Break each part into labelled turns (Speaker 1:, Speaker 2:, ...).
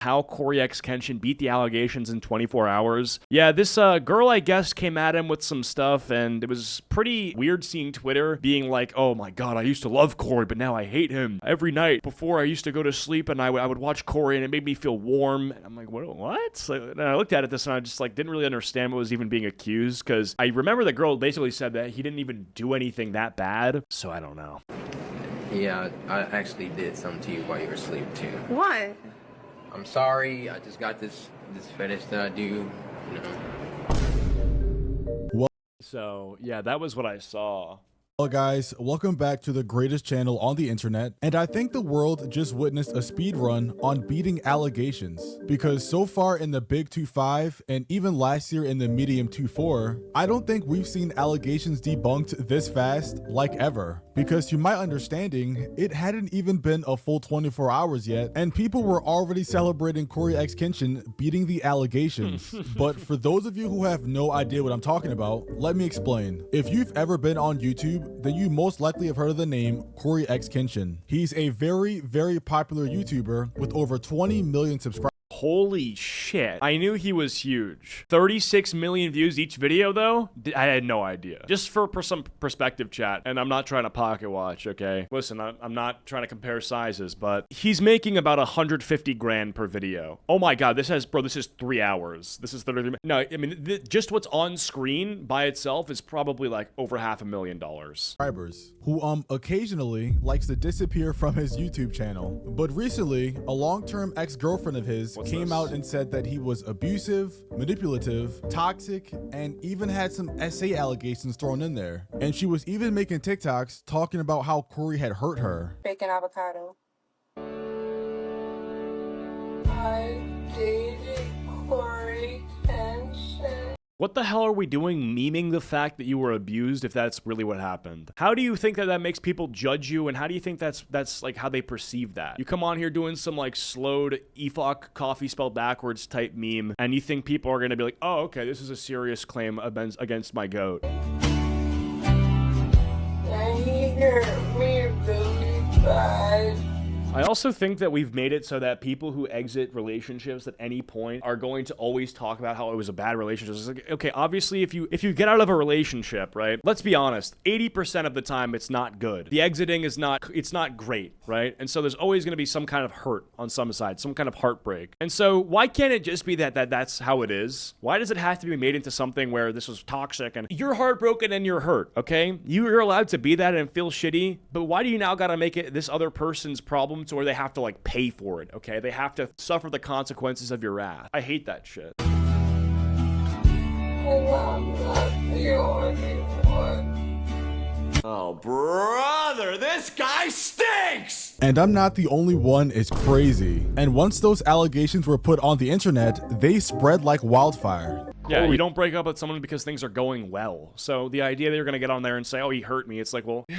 Speaker 1: how Corey X Kenshin beat the allegations in 24 hours. Yeah, this girl, I guess, came at him with some stuff, and it was pretty weird seeing Twitter being like, oh my god, I used to love Corey, but now I hate him. Every night before I used to go to sleep, and I would watch Corey, and it made me feel warm. And I'm like, what? So, and I looked at it this, and I just like didn't really understand what was even being accused, because I remember the girl basically said that he didn't even do anything that bad. So I don't know.
Speaker 2: Yeah, I actually did something to you while you were asleep too.
Speaker 3: What?
Speaker 2: I'm sorry. I just got this fetish that I do, you know.
Speaker 1: So yeah, that was what I saw.
Speaker 4: Hello guys, welcome back to the greatest channel on the internet, and I think the world just witnessed a speed run on beating allegations, because so far in the big 2.5 and even last year in the medium 2.4, I don't think we've seen allegations debunked this fast like ever, because to my understanding, it hadn't even been a full 24 hours yet, and people were already celebrating Corey X Kenshin beating the allegations. But for those of you who have no idea what I'm talking about, let me explain. If you've ever been on YouTube, then you most likely have heard of the name Corey X Kenshin. He's a very, very popular YouTuber with over 20 million subscribers.
Speaker 1: Holy shit. I knew he was huge. 36 million views each video, though? I had no idea. Just for some perspective, chat, and I'm not trying to pocket watch, okay? Listen, I'm not trying to compare sizes, but he's making about 150 grand per video. Oh my god, this is 3 hours. This is 33. No, I mean, just what's on screen by itself is probably like over $500,000.
Speaker 4: Subscribers, who occasionally likes to disappear from his YouTube channel. But recently, a long-term ex-girlfriend of his came out and said that he was abusive, manipulative, toxic, and even had some SA allegations thrown in there. And she was even making TikToks talking about how Corey had hurt her.
Speaker 3: Bacon avocado. I dated Corey and shit.
Speaker 1: What the hell are we doing memeing the fact that you were abused if that's really what happened? How do you think that that makes people judge you, and how do you think that's like how they perceive that? You come on here doing some like slowed EFOC coffee spelled backwards type meme, and you think people are going to be like, oh, okay, this is a serious claim against my goat.
Speaker 3: And he hurt me really bad.
Speaker 1: I also think that we've made it so that people who exit relationships at any point are going to always talk about how it was a bad relationship. It's like, okay, obviously if you get out of a relationship, right? Let's be honest, 80% of the time it's not good. The exiting is not great, right? And so there's always going to be some kind of hurt on some side, some kind of heartbreak. And so why can't it just be that's how it is? Why does it have to be made into something where this was toxic and you're heartbroken and you're hurt, okay? You're allowed to be that and feel shitty, but why do you now got to make it this other person's problem to where they have to like pay for it, okay? They have to suffer the consequences of your wrath. I hate that shit.
Speaker 5: Oh, brother, this guy stinks!
Speaker 4: And I'm not the only one, it's crazy. And once those allegations were put on the internet, they spread like wildfire.
Speaker 1: Yeah, you don't break up with someone because things are going well. So the idea that you're gonna get on there and say, oh, he hurt me, it's like, well, oh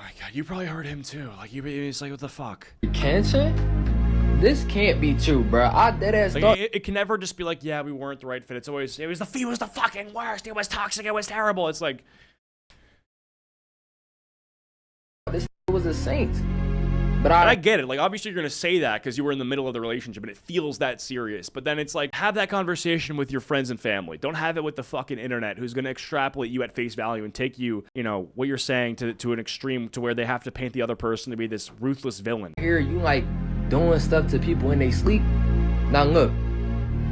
Speaker 1: my god, you probably hurt him too. Like, it's like, what the fuck?
Speaker 6: Kenshin? This can't be true, bro. I deadass
Speaker 1: like, it can never just be like, yeah, we weren't the right fit. It's always, he was the fucking worst. It was toxic. It was terrible. It's like,
Speaker 6: this was a saint. But
Speaker 1: I get it. Like, obviously you're going to say that because you were in the middle of the relationship and it feels that serious. But then it's like, have that conversation with your friends and family. Don't have it with the fucking internet who's going to extrapolate you at face value and take you, you know, what you're saying to an extreme to where they have to paint the other person to be this ruthless villain.
Speaker 6: Here you like doing stuff to people when they sleep. Now look,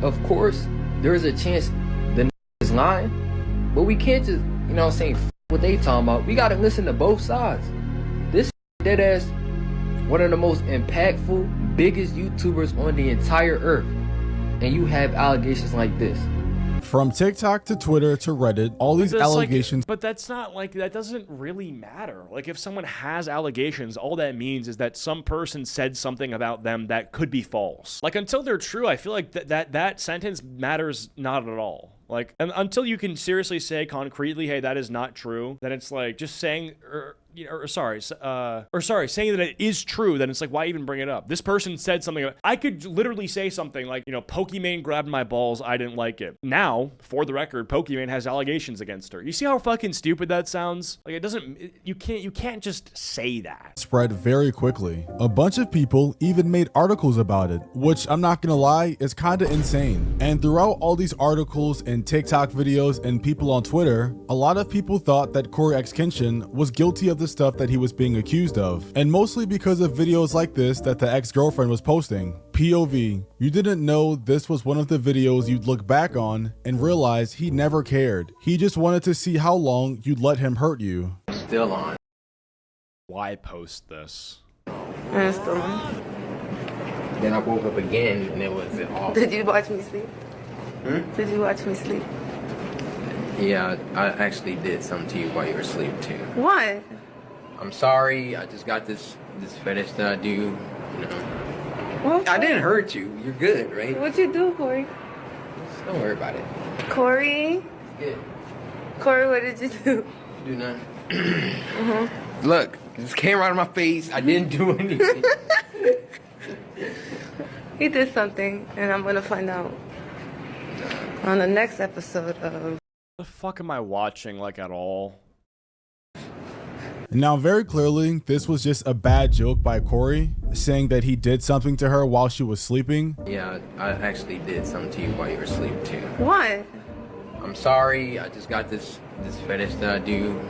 Speaker 6: of course, there is a chance the is lying. But we can't just, you know what I'm saying, what they talking about. We got to listen to both sides. This dead ass one of the most impactful, biggest YouTubers on the entire earth, and you have allegations like this.
Speaker 4: From TikTok to Twitter to Reddit, all these allegations.
Speaker 1: Like, but that's not like, that doesn't really matter. Like, if someone has allegations, all that means is that some person said something about them that could be false. Like, until they're true, I feel like that sentence matters not at all. Like, until you can seriously say concretely, hey, that is not true, then it's like just saying, saying that it is true, then it's like, why even bring it up? This person said something. I could literally say something like, Pokimane grabbed my balls. I didn't like it. Now, for the record, Pokimane has allegations against her. You see how fucking stupid that sounds? Like, it doesn't. You can't just say that.
Speaker 4: Spread very quickly. A bunch of people even made articles about it, which I'm not gonna lie is kind of insane. And throughout all these articles and TikTok videos and people on Twitter, a lot of people thought that Corey X Kenshin was guilty of the stuff that he was being accused of, and mostly because of videos like this that the ex-girlfriend was posting. POV, you didn't know this was one of the videos you'd look back on and realize he never cared. He just wanted to see how long you'd let him hurt you.
Speaker 2: Still on.
Speaker 1: Why post this?
Speaker 3: I'm still on.
Speaker 2: Then I woke up again and it was off.
Speaker 3: Did you watch me sleep? Did you watch me sleep?
Speaker 2: Yeah, I actually did something to you while you were asleep too.
Speaker 3: What?
Speaker 2: I'm sorry. I just got this fetish that I do.
Speaker 3: What?
Speaker 2: I didn't hurt you. You're good, right?
Speaker 3: What'd you do, Corey?
Speaker 2: Just don't worry about it.
Speaker 3: Corey?
Speaker 2: Good.
Speaker 3: Corey, what did you do?
Speaker 2: Do nothing. Look, this came right in my face. I didn't do anything.
Speaker 3: He did something, and I'm gonna find out on the next episode of.
Speaker 1: The fuck am I watching, like, at all?
Speaker 4: Now, very clearly, this was just a bad joke by Corey, saying that he did something to her while she was sleeping.
Speaker 2: Yeah, I actually did something to you while you were asleep too.
Speaker 3: What?
Speaker 2: I'm sorry. I just got this fetish that I do.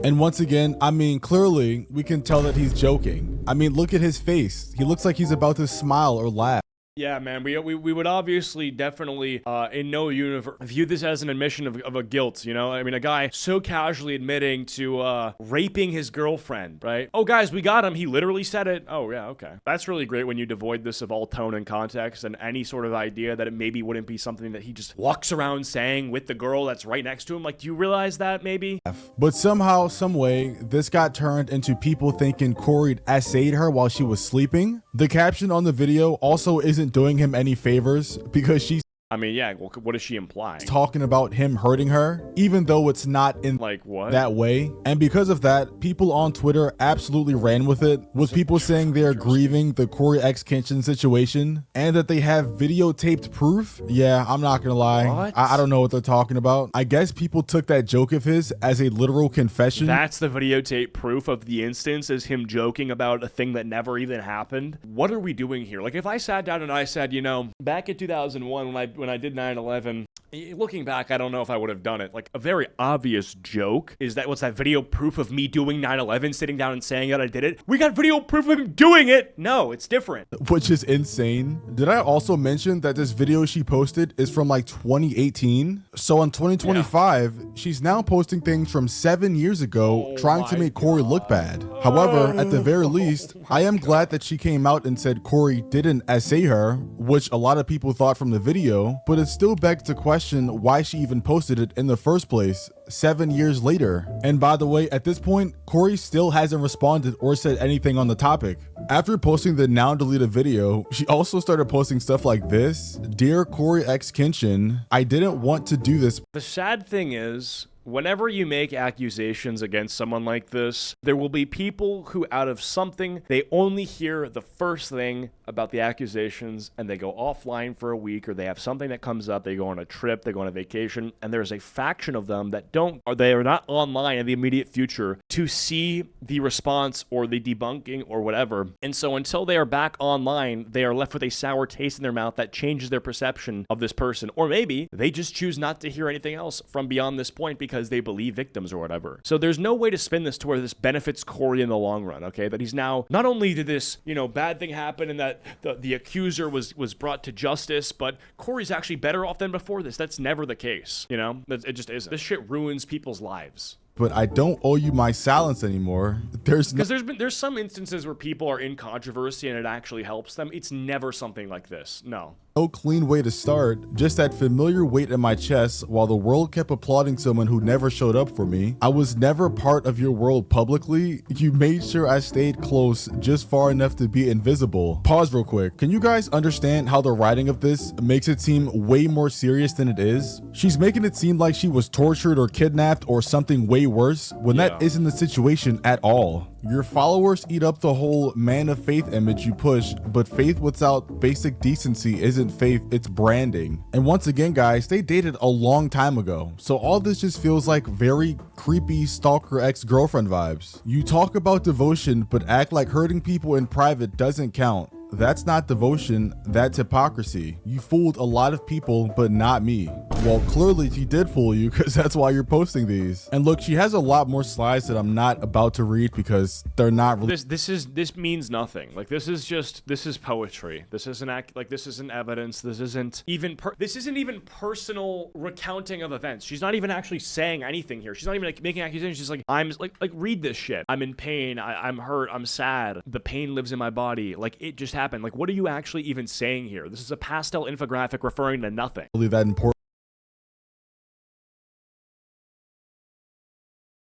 Speaker 4: And once again, I mean, clearly, we can tell that he's joking. I mean, look at his face. He looks like he's about to smile or laugh.
Speaker 1: Yeah, man, we would obviously definitely, in no universe, view this as an admission of a guilt, I mean, a guy so casually admitting to raping his girlfriend, right? Oh, guys, we got him. He literally said it. Oh, yeah, okay. That's really great when you devoid this of all tone and context and any sort of idea that it maybe wouldn't be something that he just walks around saying with the girl that's right next to him. Like, do you realize that, maybe?
Speaker 4: But somehow, some way, this got turned into people thinking Corey essayed her while she was sleeping. The caption on the video also isn't doing him any favors because she's
Speaker 1: I mean, yeah, well, what does she imply?
Speaker 4: talking about him hurting her, even though it's not in
Speaker 1: Like, what?
Speaker 4: that way. And because of that, people on Twitter absolutely ran with it, with people saying they are grieving the Corey X Kenshin situation and that they have videotaped proof. Yeah, I'm not gonna lie.
Speaker 1: What?
Speaker 4: I don't know what they're talking about. I guess people took that joke of his as a literal confession.
Speaker 1: That's the videotape proof of the instance, is him joking about a thing that never even happened. What are we doing here? Like, if I sat down and I said, back in 2001 when I did 9/11, looking back, I don't know if I would have done it. Like, a very obvious joke is that, what's that video proof of me doing 9/11, sitting down and saying that I did it? We got video proof of him doing it. No, it's different.
Speaker 4: Which is insane. Did I also mention that this video she posted is from like 2018? So in 2025, she's now posting things from 7 years ago, trying to make Corey look bad. However, at the very least, I am glad that she came out and said Corey didn't essay her, which a lot of people thought from the video, but it still begs to question why she even posted it in the first place 7 years later. And by the way, at this point, Corey still hasn't responded or said anything on the topic. After posting the now deleted video, she also started posting stuff like this. Dear Corey X Kenshin, I didn't want to do this.
Speaker 1: The sad thing is, whenever you make accusations against someone like this, there will be people who, out of something, they only hear the first thing about the accusations and they go offline for a week, or they have something that comes up, they go on a trip, they go on a vacation, and there's a faction of them that don't, or they are not online in the immediate future to see the response or the debunking or whatever. And so until they are back online, they are left with a sour taste in their mouth that changes their perception of this person. Or maybe they just choose not to hear anything else from beyond this point because they believe victims or whatever. So there's no way to spin this to where this benefits Corey in the long run, okay? That he's now, not only did this, bad thing happen and that the accuser was brought to justice, but Corey's actually better off than before this. That's never the case, It just isn't. This shit ruins people's lives.
Speaker 4: But I don't owe you my silence anymore. There's
Speaker 1: some instances where people are in controversy and it actually helps them. It's never something like this. No.
Speaker 4: no clean way to start, just that familiar weight in my chest while the world kept applauding someone who never showed up for me. I was never part of your world publicly. You made sure I stayed close, just far enough to be invisible. Pause real quick. Can you guys understand how the writing of this makes it seem way more serious than it is? She's making it seem like she was tortured or kidnapped or something way worse when that isn't the situation at all. Your followers eat up the whole man of faith image you push, but faith without basic decency isn't faith, it's branding. And once again, guys, they dated a long time ago, so all this just feels like very creepy stalker ex-girlfriend vibes. You talk about devotion, but act like hurting people in private doesn't count. That's not devotion, that's hypocrisy. You fooled a lot of people, but not me. Well, clearly she did fool you because that's why you're posting these. And look, she has a lot more slides that I'm not about to read because they're not really.
Speaker 1: This means nothing. Like, this is poetry. This isn't this isn't evidence. This isn't even personal recounting of events. She's not even actually saying anything here. She's not even like making accusations. She's like, I'm like read this shit. I'm in pain. I'm hurt. I'm sad. The pain lives in my body. Like, it just happened. Like, what are you actually even saying here? This is a pastel infographic referring to nothing.
Speaker 4: Really that important.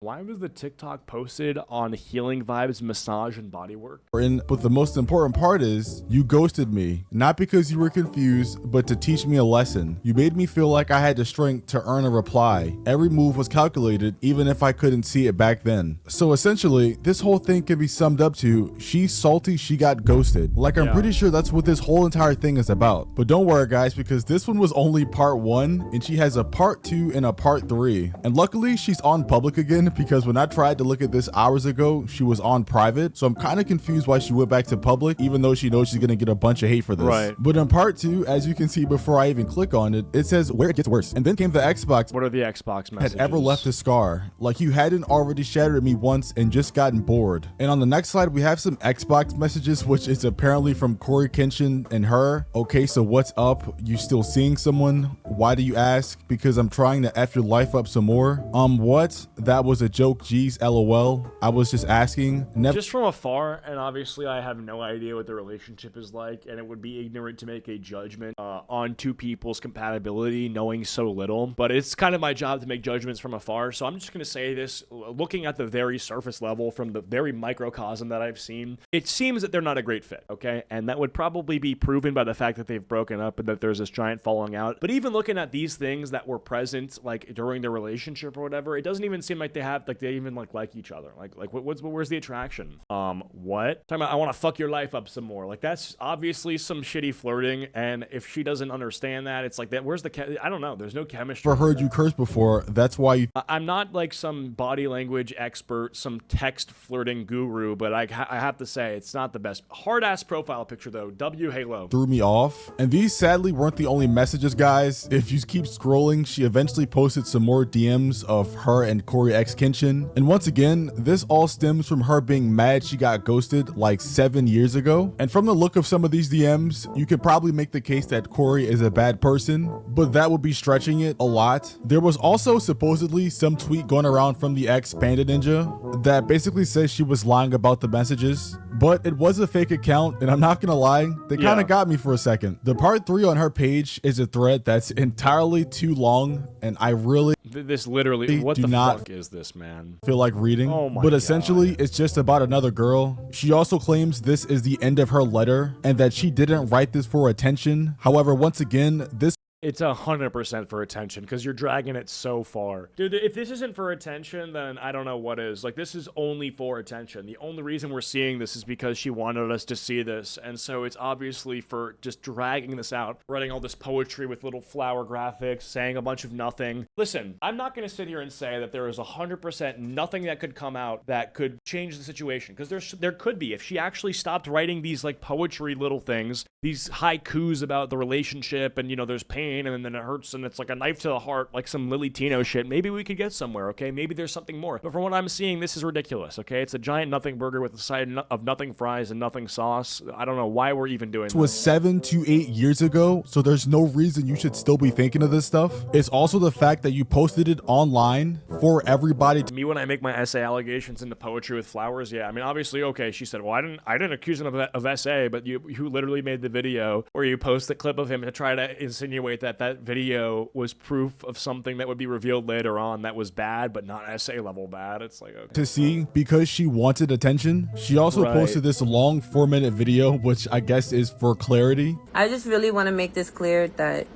Speaker 1: Why was the TikTok posted on Healing Vibes, massage, and bodywork?
Speaker 4: But the most important part is you ghosted me, not because you were confused, but to teach me a lesson. You made me feel like I had the strength to earn a reply. Every move was calculated, even if I couldn't see it back then. So essentially, this whole thing can be summed up to she's salty she got ghosted. Like, I'm pretty sure that's what this whole entire thing is about. But don't worry, guys, because this one was only part 1, and she has a part 2 and a part 3. And luckily, she's on public again, because when I tried to look at this hours ago, she was on private. So I'm kind of confused why she went back to public, even though she knows she's gonna get a bunch of hate for this.
Speaker 1: Right.
Speaker 4: But in part 2, as you can see before I even click on it, it says where it gets worse. And then came the Xbox.
Speaker 1: What are the Xbox messages?
Speaker 4: Had ever left a scar. Like you hadn't already shattered me once and just gotten bored. And on the next slide, we have some Xbox messages, which is apparently from Corey Kenshin and her. Okay, so what's up? You still seeing someone? Why do you ask? Because I'm trying to F your life up some more. What? That was a joke. Geez, LOL. I was just asking.
Speaker 1: Just from afar, and obviously I have no idea what the relationship is like, and it would be ignorant to make a judgment on two people's compatibility, knowing so little. But it's kind of my job to make judgments from afar, so I'm just going to say this, looking at the very surface level, from the very microcosm that I've seen, it seems that they're not a great fit, okay? And that would probably be proven by the fact that they've broken up and that there's this giant falling out. But even looking at these things that were present, like, during their relationship or whatever, it doesn't even seem like they even like each other. Like where's the attraction? What? Talking about, I want to fuck your life up some more. Like, that's obviously some shitty flirting, and if she doesn't understand that, it's like that. Where's the I don't know. There's no chemistry.
Speaker 4: I've heard you curse before. That's why you.
Speaker 1: I'm not like some body language expert, some text flirting guru, but I have to say it's not the best. Hard ass profile picture though. W Halo
Speaker 4: threw me off. And these sadly weren't the only messages, guys. If you keep scrolling, she eventually posted some more DMs of her and Corey X Kenshin. And once again, this all stems from her being mad she got ghosted like 7 years ago. And from the look of some of these DMs, you could probably make the case that Corey is a bad person, but that would be stretching it a lot. There was also supposedly some tweet going around from the ex Panda Ninja that basically says she was lying about the messages, but it was a fake account, and I'm not gonna lie, they kind of got me for a second. The part 3 on her page is a thread that's entirely too long, and I really
Speaker 1: this literally what the fuck is this, man?
Speaker 4: Feel like reading.
Speaker 1: Oh my
Speaker 4: but
Speaker 1: God.
Speaker 4: Essentially it's just about another girl. She also claims this is the end of her letter and that she didn't write this for attention. However, once again, this
Speaker 1: It's 100% for attention, because you're dragging it so far. Dude, if this isn't for attention, then I don't know what is. Like, this is only for attention. The only reason we're seeing this is because she wanted us to see this, and so it's obviously for just dragging this out, writing all this poetry with little flower graphics, saying a bunch of nothing. Listen, I'm not going to sit here and say that there is 100% nothing that could come out that could change the situation, because there could be. If she actually stopped writing these, like, poetry little things, these haikus about the relationship, and, you know, there's pain, pain and then it hurts and it's like a knife to the heart, like some Lily Tino shit, maybe we could get somewhere, okay? Maybe there's something more. But from what I'm seeing, this is ridiculous, okay? It's a giant nothing burger with a side of nothing fries and nothing sauce. I don't know why we're even doing
Speaker 4: This was 7 to 8 years ago, so there's no reason you should still be thinking of this stuff. It's also the fact that you posted it online for everybody to
Speaker 1: me when I make my essay allegations into poetry with flowers. Yeah, I mean, obviously, okay, she said, well, I didn't accuse him of essay, but you literally made the video where you post the clip of him to try to insinuate that that video was proof of something that would be revealed later on that was bad, but not essay level bad. It's like, okay.
Speaker 4: to see because she wanted attention. She also
Speaker 1: Right.
Speaker 4: posted this long 4-minute video, which I guess is for clarity.
Speaker 3: I just really want to make this clear that,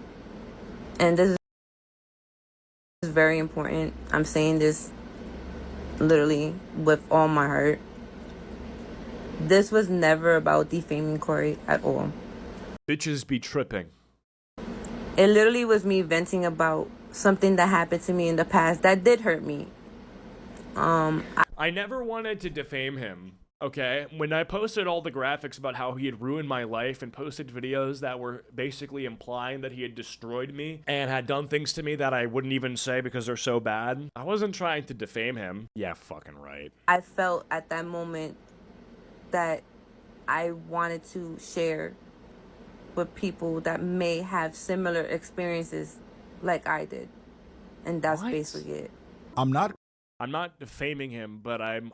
Speaker 3: and this is very important. I'm saying this literally with all my heart. This was never about defaming Corey at all.
Speaker 1: Bitches be tripping.
Speaker 3: It literally was me venting about something that happened to me in the past that did hurt me.
Speaker 1: I never wanted to defame him, okay? When I posted all the graphics about how he had ruined my life and posted videos that were basically implying that he had destroyed me and had done things to me that I wouldn't even say because they're so bad, I wasn't trying to defame him. Yeah, fucking right.
Speaker 3: I felt at that moment that I wanted to share with people that may have similar experiences like I did. And that's
Speaker 1: What?
Speaker 3: basically it.
Speaker 4: I'm not
Speaker 1: I'm not defaming him, but I'm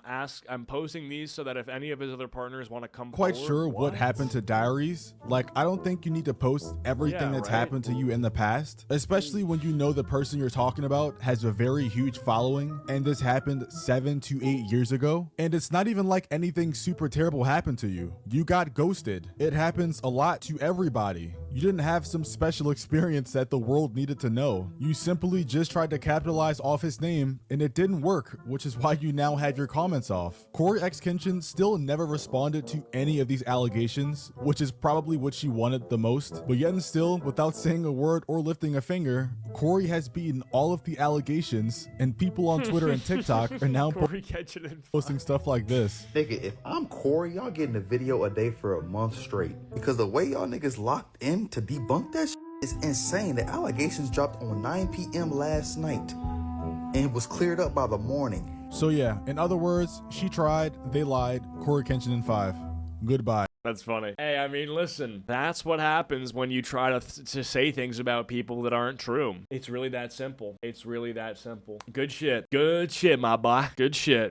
Speaker 1: posting these so that if any of his other partners want to come
Speaker 4: quite
Speaker 1: forward,
Speaker 4: sure what happened to Diaries. Like, I don't think you need to post everything
Speaker 1: Yeah,
Speaker 4: that's
Speaker 1: right.
Speaker 4: happened to you in the past, especially when you know the person you're talking about has a very huge following and this happened 7 to 8 years ago. And it's not even like anything super terrible happened to you. You got ghosted. It happens a lot to everybody. You didn't have some special experience that the world needed to know. You simply just tried to capitalize off his name and it didn't work, which is why you now had your comments off. Corey X Kenshin still never responded to any of these allegations, which is probably what she wanted the most. But yet and still, without saying a word or lifting a finger, Corey has beaten all of the allegations, and people on Twitter and TikTok are now
Speaker 1: Corey catching it.
Speaker 4: posting stuff like this.
Speaker 7: Nigga, if I'm Corey, y'all getting a video a day for a month straight. Because the way y'all niggas locked in to debunk that shit is insane. The allegations dropped on 9 p.m. last night and was cleared up by the morning.
Speaker 4: So yeah, in other words, she tried, they lied, Corey Kenshin in 5. Goodbye.
Speaker 1: That's funny. Hey, I mean, listen, that's what happens when you try to say things about people that aren't true. It's really that simple. It's really that simple. Good shit. Good shit, my boy. Good shit.